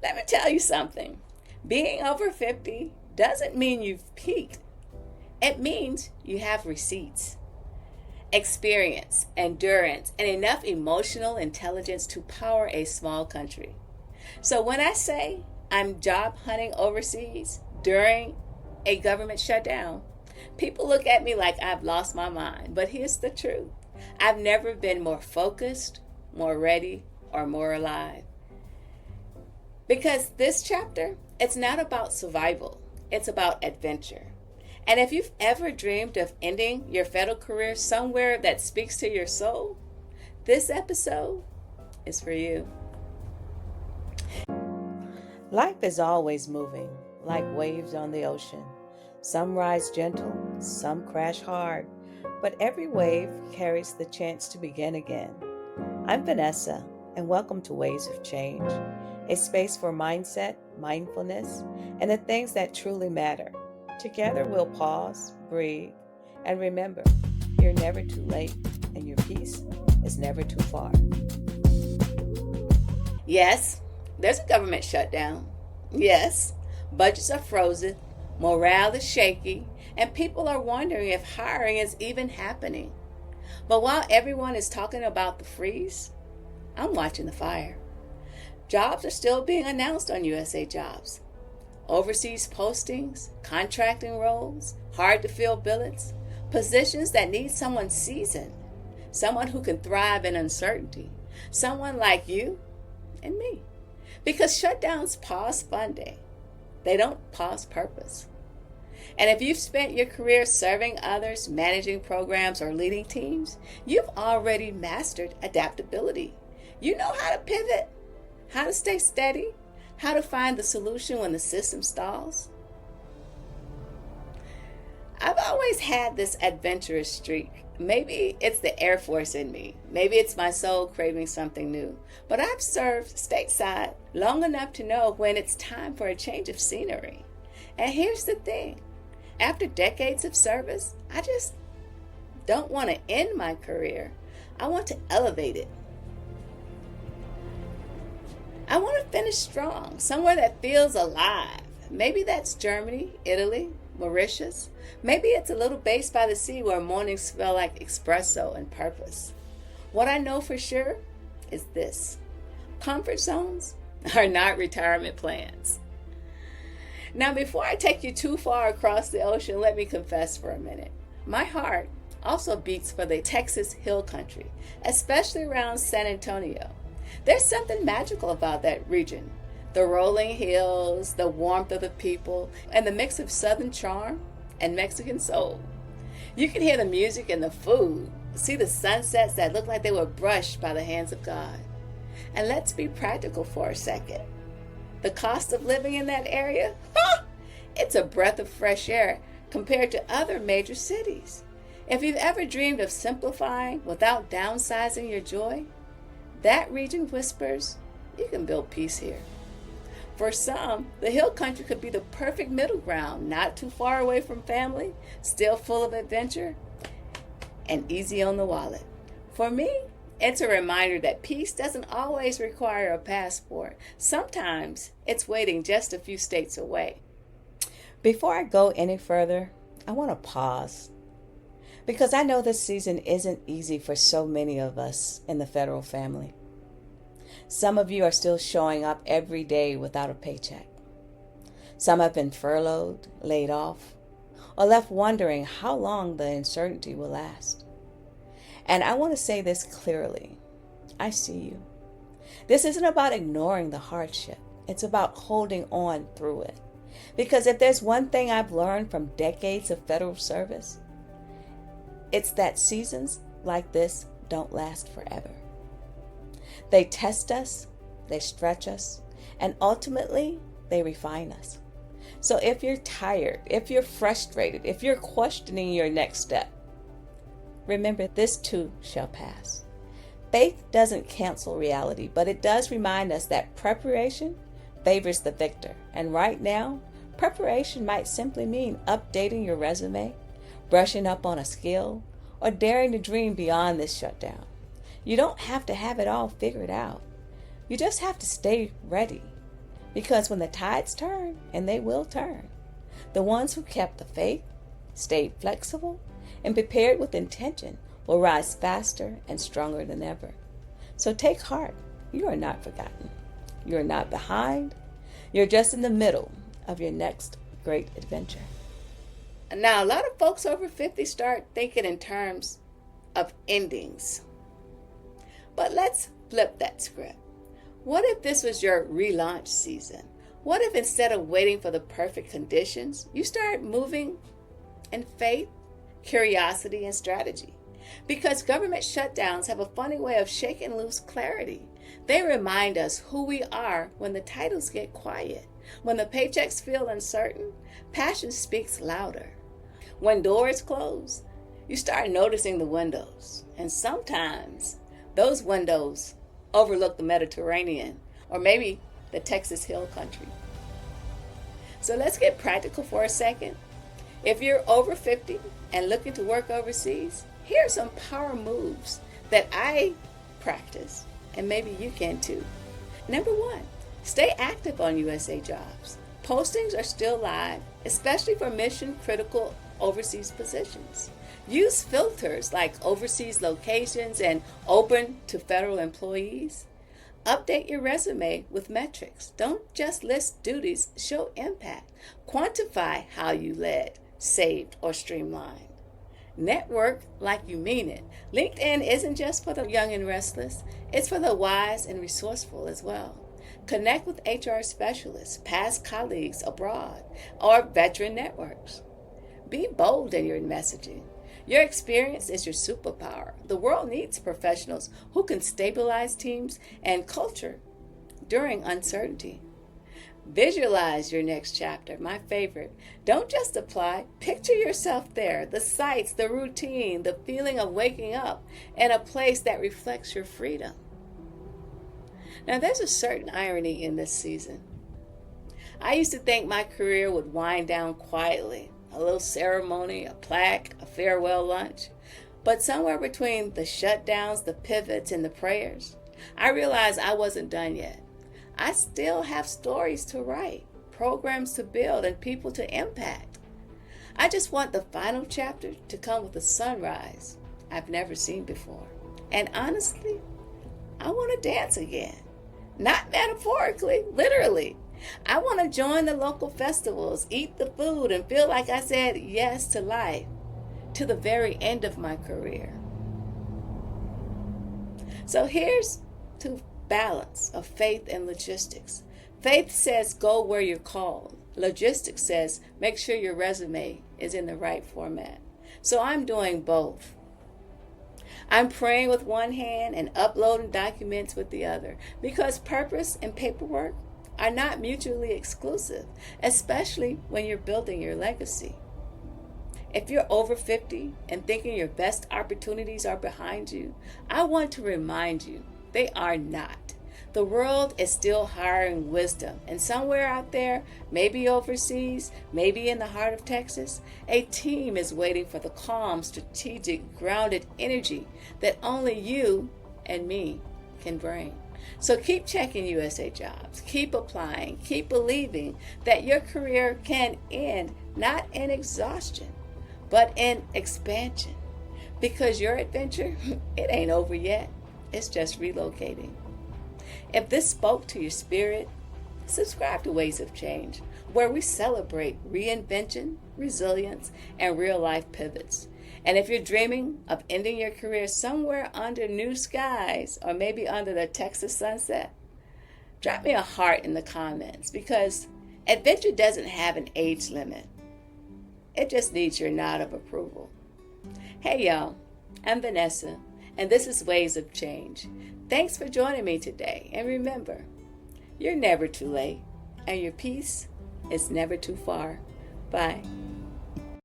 Let me tell you something. Being over 50 doesn't mean you've peaked. It means you have receipts, experience, endurance, and enough emotional intelligence to power a small country. So when I say I'm job hunting overseas during a government shutdown, people look at me like I've lost my mind. But here's the truth. I've never been more focused, more ready, or more alive. Because this chapter, it's not about survival. It's about adventure. And if you've ever dreamed of ending your federal career somewhere that speaks to your soul, this episode is for you. Life is always moving, like waves on the ocean. Some rise gentle, some crash hard, but every wave carries the chance to begin again. I'm Vanessa, and welcome to Waves of Change, a space for mindset, mindfulness, and the things that truly matter. Together we'll pause, breathe, and remember, you're never too late, and your peace is never too far. Yes, there's a government shutdown. Yes, budgets are frozen, morale is shaky, and people are wondering if hiring is even happening. But while everyone is talking about the freeze, I'm watching the fire. Jobs are still being announced on USA Jobs. Overseas postings, contracting roles, hard to fill billets, positions that need someone seasoned, someone who can thrive in uncertainty, someone like you and me. Because shutdowns pause funding, they don't pause purpose. And if you've spent your career serving others, managing programs, or leading teams, you've already mastered adaptability. You know how to pivot, how to stay steady, how to find the solution when the system stalls. I've always had this adventurous streak. Maybe it's the Air Force in me. Maybe it's my soul craving something new. But I've served stateside long enough to know when it's time for a change of scenery. And here's the thing. After decades of service, I just don't want to end my career. I want to elevate it. I want to finish strong, somewhere that feels alive. Maybe that's Germany, Italy, Mauritius. Maybe it's a little base by the sea where mornings smell like espresso and purpose. What I know for sure is this. Comfort zones are not retirement plans. Now, before I take you too far across the ocean, let me confess for a minute. My heart also beats for the Texas Hill Country, especially around San Antonio. There's something magical about that region. The rolling hills, the warmth of the people, and the mix of Southern charm and Mexican soul. You can hear the music and the food, see the sunsets that look like they were brushed by the hands of God. And let's be practical for a second. The cost of living in that area, it's a breath of fresh air compared to other major cities. If you've ever dreamed of simplifying without downsizing your joy, that region whispers, you can build peace here. For some, the hill country could be the perfect middle ground, not too far away from family, still full of adventure, and easy on the wallet. For me, it's a reminder that peace doesn't always require a passport. Sometimes it's waiting just a few states away. Before I go any further, I want to pause. Because I know this season isn't easy for so many of us in the federal family. Some of you are still showing up every day without a paycheck. Some have been furloughed, laid off, or left wondering how long the uncertainty will last. And I want to say this clearly. I see you. This isn't about ignoring the hardship. It's about holding on through it. Because if there's one thing I've learned from decades of federal service, it's that seasons like this don't last forever. They test us, they stretch us, and ultimately, they refine us. So if you're tired, if you're frustrated, if you're questioning your next step, remember this too shall pass. Faith doesn't cancel reality, but it does remind us that preparation favors the victor. And right now, preparation might simply mean updating your resume, brushing up on a skill, or daring to dream beyond this shutdown. You don't have to have it all figured out. You just have to stay ready. Because when the tides turn, and they will turn, the ones who kept the faith, stayed flexible, and prepared with intention will rise faster and stronger than ever. So take heart. You are not forgotten. You are not behind. You're just in the middle of your next great adventure. Now, a lot of folks over 50 start thinking in terms of endings. But let's flip that script. What if this was your relaunch season? What if instead of waiting for the perfect conditions, you start moving in faith, curiosity, and strategy? Because government shutdowns have a funny way of shaking loose clarity. They remind us who we are when the titles get quiet. When the paychecks feel uncertain, passion speaks louder. When doors close, you start noticing the windows. And sometimes those windows overlook the Mediterranean or maybe the Texas Hill Country. So let's get practical for a second. If you're over 50 and looking to work overseas, here are some power moves that I practice, and maybe you can too. Number 1, stay active on USA Jobs. Postings are still live, especially for mission-critical overseas positions. Use filters like overseas locations and open to federal employees. Update your resume with metrics. Don't just list duties, show impact. Quantify how you led, saved, or streamlined. Network like you mean it. LinkedIn isn't just for the young and restless, it's for the wise and resourceful as well. Connect with HR specialists, past colleagues abroad, or veteran networks. Be bold in your messaging. Your experience is your superpower. The world needs professionals who can stabilize teams and culture during uncertainty. Visualize your next chapter, my favorite. Don't just apply. Picture yourself there, the sights, the routine, the feeling of waking up in a place that reflects your freedom. Now, there's a certain irony in this season. I used to think my career would wind down quietly, a little ceremony, a plaque, a farewell lunch. But somewhere between the shutdowns, the pivots, and the prayers, I realized I wasn't done yet. I still have stories to write, programs to build, and people to impact. I just want the final chapter to come with a sunrise I've never seen before. And honestly, I want to dance again. Not metaphorically, literally. I want to join the local festivals, eat the food, and feel like I said yes to life to the very end of my career. So here's to balance of faith and logistics. Faith says go where you're called. Logistics says make sure your resume is in the right format. So I'm doing both. I'm praying with one hand and uploading documents with the other because purpose and paperwork are not mutually exclusive, especially when you're building your legacy. If you're over 50 and thinking your best opportunities are behind you, I want to remind you they are not. The world is still hiring wisdom, and somewhere out there, maybe overseas, maybe in the heart of Texas, a team is waiting for the calm, strategic, grounded energy that only you and me can bring. So keep checking USA Jobs, keep applying, keep believing that your career can end not in exhaustion, but in expansion. Because your adventure, it ain't over yet. It's just relocating. If this spoke to your spirit, subscribe to Ways of Change, where we celebrate reinvention, resilience, and real-life pivots. And if you're dreaming of ending your career somewhere under new skies or maybe under the Texas sunset, drop me a heart in the comments because adventure doesn't have an age limit. It just needs your nod of approval. Hey y'all, I'm Vanessa, and this is Ways of Change. Thanks for joining me today. And remember, you're never too late, and your peace is never too far. Bye.